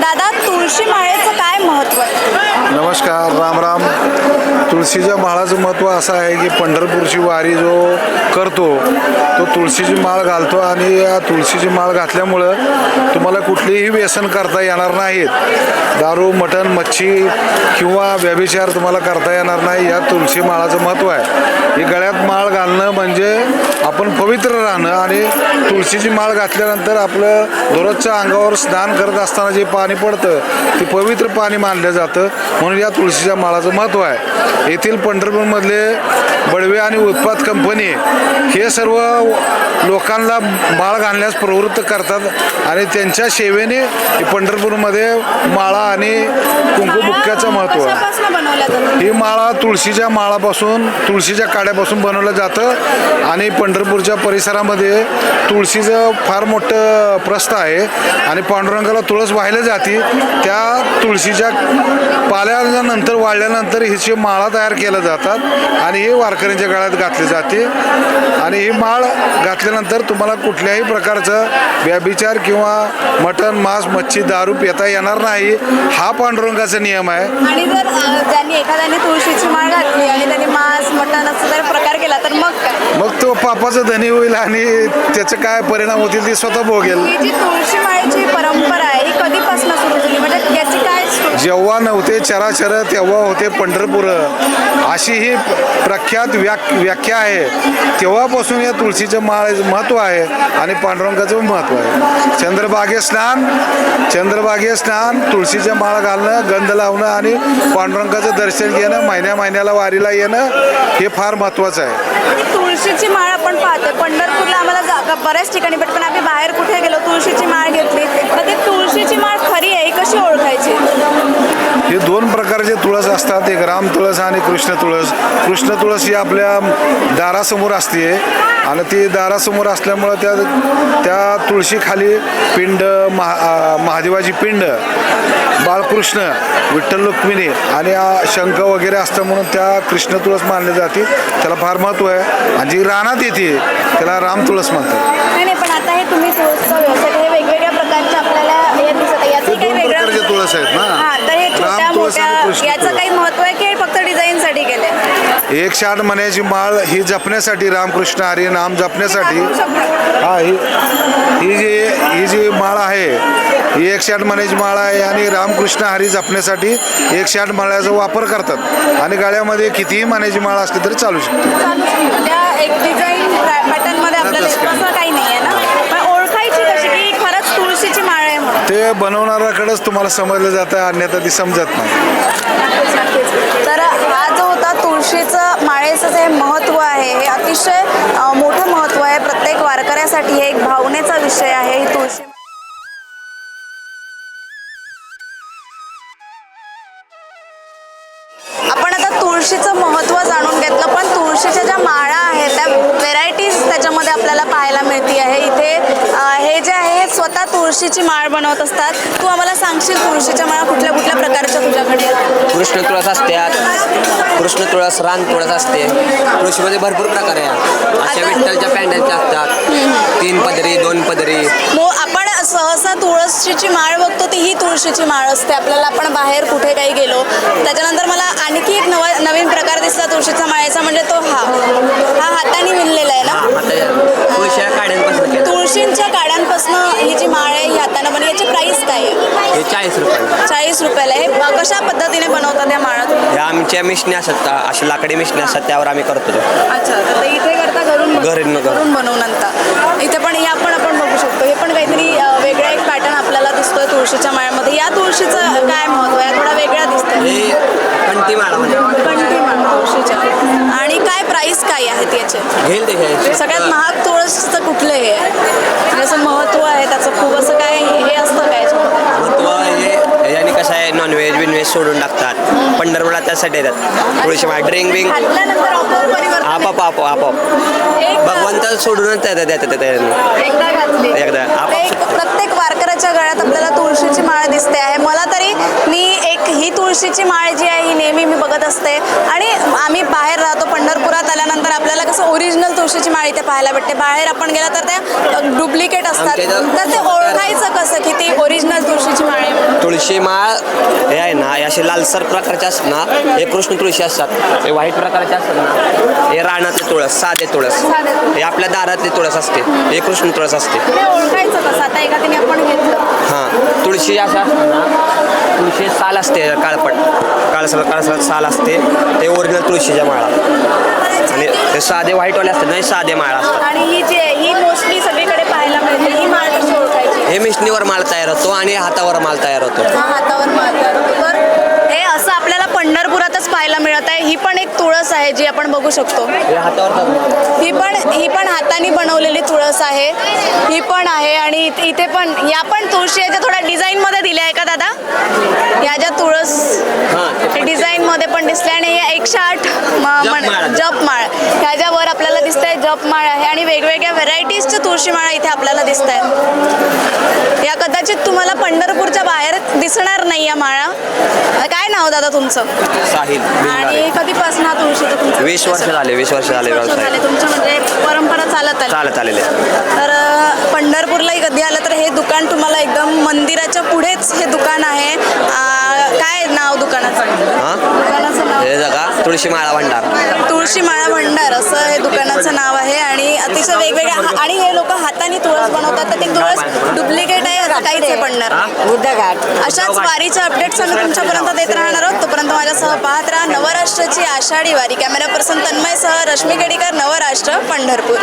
दादा, तुळशी माळेचं काय महत्त्व आहे? नमस्कार, राम राम. तुळशीच्या माळाचं महत्त्व असं आहे की पंढरपूरची वारी जो करतो तो तुळशीची माळ घालतो आणि या तुळशीची माळ घातल्यामुळं तुम्हाला कुठलीही व्यसन करता येणार नाहीत. दारू, मटण, मच्छी किंवा व्यभिचार तुम्हाला करता येणार नाही. या तुळशी माळाचं महत्त्व आहे. ही गळ्यात माळ घालणं म्हणजे आपण पवित्र राहणं आणि तुळशीची माळ घातल्यानंतर आपलं दररोजच्या अंगावर स्नान करत असताना जे पाणी पडतं ते पवित्र पाणी मानलं जातं. म्हणून या तुळशीच्या माळाचं महत्त्व आहे. येथील पंढरपूरमधले बडवे आणि उत्पाद कंपनी हे सर्व लोकांना माळ घालण्यास प्रवृत्त करतात आणि त्यांच्या सेवेने पंढरपूरमध्ये माळा आणि कुंकुबुक्क्याचं महत्त्व आहे. कशापासून बनवल्या जातात? ही माळा तुळशीच्या माळापासून, तुळशीच्या काड्यापासून बनवलं जातं आणि पंढरपूरच्या परिसरामध्ये तुळशीचं फार मोठं प्रस्थ आहे आणि पांडुरंगाला तुळस वाहिलं जाते. त्या तुळशीच्या पाल्यानंतर वाळल्यानंतर हिची माळा तयार केल्या जातात आणि हे वारकऱ्यांच्या गळ्यात घातली जाते. आणि ही माळ घातल्यानंतर तुम्हाला कुठल्याही प्रकारचं व्यभिचार किंवा मटण, मांस, मच्छी, दारू पिता येणार नाही. हा पांडुरंगाचा नियम आहे. आणि जर त्यांनी एखाद्याने तुळशीची माळ घातली आणि त्यांनी मांस, मटण असं जर प्रकार केला तर मग काय? मग तो पापाचा धनी होईल आणि त्याचे काय परिणाम होतील ते स्वतः भोगेल. ही जी तुळशी माळेची परंपरा आहे ही कधीपासून सुरू झाली, म्हणजे याची काय जेव्हा नव्हते चराचर तेव्हा होते पंढरपूर, अशी ही प्रख्यात व्याख्या आहे. तेव्हापासून या तुळशीचं माळेचं महत्त्व आहे आणि पांडुरंगाचं महत्त्व आहे. चंद्रभागे स्नान, तुळशीच्या माळ घालणं, गंध लावणं आणि पांडुरंगाचं दर्शन घेणं, महिन्याला वारीला येणं हे फार महत्त्वाचं आहे. तुळशीची माळ आपण पाहतोय पंढरपूरला आम्हाला बऱ्याच ठिकाणी पण आम्ही बाहेर कुठे गेलो तुळशीची माळ घेतली तर ती तुळशीची माळ खरी आहे कशी ओळखायची? हे दोन प्रकारचे तुळस असतात, एक राम तुळस आणि कृष्ण तुळस. कृष्ण तुळस ही आपल्या दारासमोर असते आणि ती दारासमोर असल्यामुळं त्या तुळशीखाली पिंड, महादेवाची पिंड, बाळकृष्ण, विठ्ठल रुक्मिणी आणि शंख वगैरे असतं म्हणून त्या कृष्ण तुळस मानली जाते. त्याला फार महत्त्व आहे आणि जी रानात येते त्याला राम तुळस म्हणतात. नाही पण आता हे तुम्ही तुळसचा व्यवसाय हे वेगवेगळ्या प्रकारचे आपल्याला हे दिसत आहे. याचं काही दोन प्रकारचे वेगळं तुळस आहेत ना. हां, तर हे छोट्या राम तुळस आणि मोठ्या कृष्ण याचं तुळस. काही महत्त्व आहे की हे फक्त डिझाईनसाठी केले? 108 मण्याची माळ ही जपण्यासाठी, रामकृष्ण हरी नाम जपण्यासाठी. हा, ही जी माळ आहे ही 108 मण्याची माळ आहे आणि रामकृष्ण हरी जपण्यासाठी 108 माळ्याचा वापर करतात आणि गळ्यामध्ये कितीही मण्याची माळ असली तरी चालू शकते. त्या एक डिझाईन पॅटर्नमध्ये आपल्याला असं काही नाही आहे ना, पण ओळखायची कशी की खरंच तुळशीची माळ आहे म्हणून? ते बनवणाऱ्याकडेच तुम्हाला समजलं जातं, अन्यथा ती समजत नाही. तर हा जो होता तुळशीचं माळेचं जे महत्त्व आहे हे अतिशय मोठं महत्त्व आहे. प्रत्येक वारकऱ्यासाठी हे एक भावनेचा विषय आहे ही तुळशी. आपण आता तुळशीचं महत्त्व जाणून घेतलं, पण तुळशीच्या ज्या माळा आहेत त्या व्हेरायटीज त्याच्यामध्ये आपल्याला पाहायला मिळते आहे. इथे हे जे आहे स्वतः तुळशीची माळ बनवत असतात. तू आम्हाला सांगशील तुळशीच्या माळा कुठल्या कुठल्या प्रकारच्या तुझ्याकडे? कृष्ण तुळस असतात, कृष्ण तुळस, रान तुळस असते. तुळशीमध्ये भरपूर प्रकार आहे. अशा विठ्ठलच्या पॅन्डलच्या असतात, 3 पदरी, 2 पदरी. आपण सहसा तुळशीची माळ बघतो ती ही तुळशीची माळ असते आपल्याला. आपण बाहेर कुठे काही गेलो त्याच्यानंतर मला आणखी एक नवीन प्रकार दिसला तुळशीच्या माळेचा, म्हणजे तो हा हाताने विणलेला आहे ना. तुळशीच्या काड्यांपासून केलं. तुळशींच्या काड्यांपासून ही जी माळ आहे ही हाताने बनवली. याची प्राइस काय आहे? हे 40 रुपये. 40 रुपयाला. हे कशा पद्धतीने बनवतात या माळा? हे आमच्या मिशनी असतात, अशा लाकडी मिशनी असतात, त्यावर आम्ही करतो. अच्छा, तर ते इथे करता घरून बनवून आणता. इथे पण हे आपण बघू शकतो. हे पण काहीतरी वेगळा एक पॅटर्न आपल्याला दिसतोय तुळशीच्या माळ्यामध्ये. या तुळशीचं काय महत्त्व आहे? थोडा वेगळा दिसतोय. हे कंठी माळा म्हणजे कंठी माळ तुळशीच्या. आणि काय प्राइस काय आहेत याचे? घेईल ते. सगळ्यात महाग तुळशीचं कुठलं हे आहे? जसं महत्त्व आहे त्याचं खूप असं काय हे असतं काय महत्त्व हे याने कसं आहे, नॉनव्हेज बिनव्हेज सोडून टाकतात. पंढरपूरला त्यासाठी येतात. तुळशी माळ ड्रिंक बिंक घातल्यानंतर आपोआप भगवंत सोडूनच येतात. एकदा घातली प्रत्येक वारकऱ्याच्या गळ्यात आपल्याला तुळशीची माळ दिसते आहे. मला तरी ही तुळशीची माळ जी आहे ही नेहमी मी बघत असते आणि आम्ही बाहेर राहतो पंढरपुरात आल्यानंतर आपल्याला कसं ओरिजिनल तुळशीची माळ इथे पाहायला भेटते. बाहेर आपण गेला तर त्या डुप्लिकेट असतात. तर ते ओळखायचं कसं की ती ओरिजिनल तुळशीची माळ आहे? तुळशी तुळशी माळ हे आहे ना, हे असे लालसर प्रकारचे असतात ना, हे कृष्ण तुळशी असतात. हे व्हाईट प्रकारचे असतात ना, हे रानातले तुळस, साधे तुळस. हे आपल्या दारातली तुळस असते, हे कृष्ण तुळस असते. हे ओळखायचं कसं आता एखाद्याने आपण घेतलं हां, तुळशी अशा असतात ना, तुळशी साल असते काळपट, काळसर साल असते, ते ओरिजिनल तुळशीच्या माळा. आणि ते साधे व्हाईटवाले असतात ना, हे साधे माळा असतात. आणि ही जी आहे ही मोस्टली सगळीकडे पाहायला मिळते. ही माळ कशी ओळखायची? हे मिशनीवर माल तयार होतो आणि हातावर माल तयार होतो. हा हातावर माळ तयार होतो. तर हे असं आपल्याला पंढरपुरातच पाहायला मिळत आहे. ही पण एक तुळस आहे जी आपण बघू शकतो. हे हातावर ही पण हाताने बनवलेली तुळस आहे. ही पण आहे आणि इथे पण या पण तुळशी याच्या थोड्या डिझाईनमध्ये दिल्या आहे का दादा? या ज्या तुळस डिझाईनमध्ये पण दिसल्या आणि हे 108 जपमाळ ह्याच्यावर आपल्याला दिसत आहे. जपमाळ आहे आणि वेगवेगळ्या व्हेरायटीजच्या तुळशी माळा इथे आपल्याला दिसत आहेत. या कदाचित तुम्हाला पंढरपूरच्या बाहेर दिसणार नाही या माळा. काय नाव दादा तुमचं? साहिल. आणि कधीपासून हा तुळशीचं तुमचं 20 वर्ष झाले. 20 वर्ष झाले व्यवसाय तुमचं म्हणजे परंपरा चालत आलेले. तर पंढरपूरलाही कधी आलं तर हे दुकान तुम्हाला एकदम मंदिराच्या पुढेच हे दुकान आहे. काय नाव दुकानाचं? दुकानाचं नाव हे जगा तुळशी माळा भंडार. तुळशी माळा भंडार असं हे दुकानाचं नाव आहे. आणि अतिशय वेगवेगळ्या आणि हे लोक हाताने तुळस बनवतात. तर ती तुळस डुप्लिकेट आहे असं काहीच आहे पडणार नाही. अशाच वारीच्या अपडेट्स आम्ही तुमच्यापर्यंत देत राहणार आहोत. तोपर्यंत माझ्यासह पाहत राहा नवराष्ट्राची आषाढी वारी. कॅमेरा पर्सन तन्मयसह रश्मी केडीकर, नवराष्ट्र, पंढरपूर.